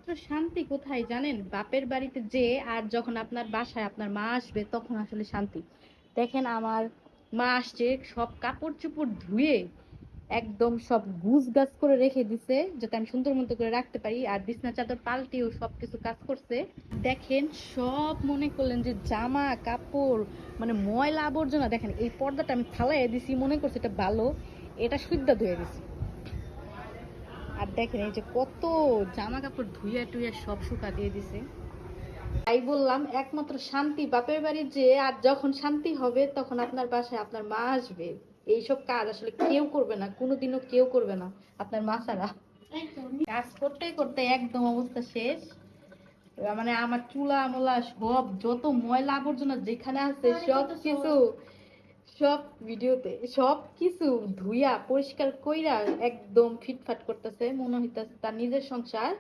একমাত্র শান্তি কোথায় জানেন? বাপের বাড়িতে যে আর যখন আপনার বাসায় আপনার মা আসবে তখন আসলে শান্তি। দেখেন আমার মা আসছে, সব কাপড় চোপড় ধুয়ে একদম সব গুছগাছ করে রেখে দিছে যাতে আমি সুন্দর মতো করে রাখতে পারি, আর বিছনা চাদর পাল্টেও সবকিছু কাজ করছে। দেখেন সব মনে করলেন যে জামা কাপড় মানে ময়লা আবর্জনা, দেখেন এই পর্দাটা আমি ফালাইয়া দিছি, মনে করছি এটা ভালো, এটা শুদ্ধা ধুয়ে দিছি। আর দেখেন এই যে কত জামা কাপড় ধুইয়া টুইয়া সব শুকা দিয়ে দিছে। তাই বললাম একমাত্র শান্তি বাপের বাড়ি যে আর যখন শান্তি হবে তখন আপনার বাসায় আপনার মা আসবে। এইসব কাজ আসলে কেউ করবে না, কোনোদিনও কেউ করবে না আপনার মা ছাড়া। কাজ করতে করতে একদম অবস্থা শেষ। এবার মানে আমার চুলা মোলা সব যত ময়লা আবর্জনা যেখানে আছে সব কিছু, সব ভিডিওতে সব কিছু ধুইয়া পরিষ্কার কইরা একদম ফিটফাট করতেছে, মনে হইতাছে তার নিজের সংসার।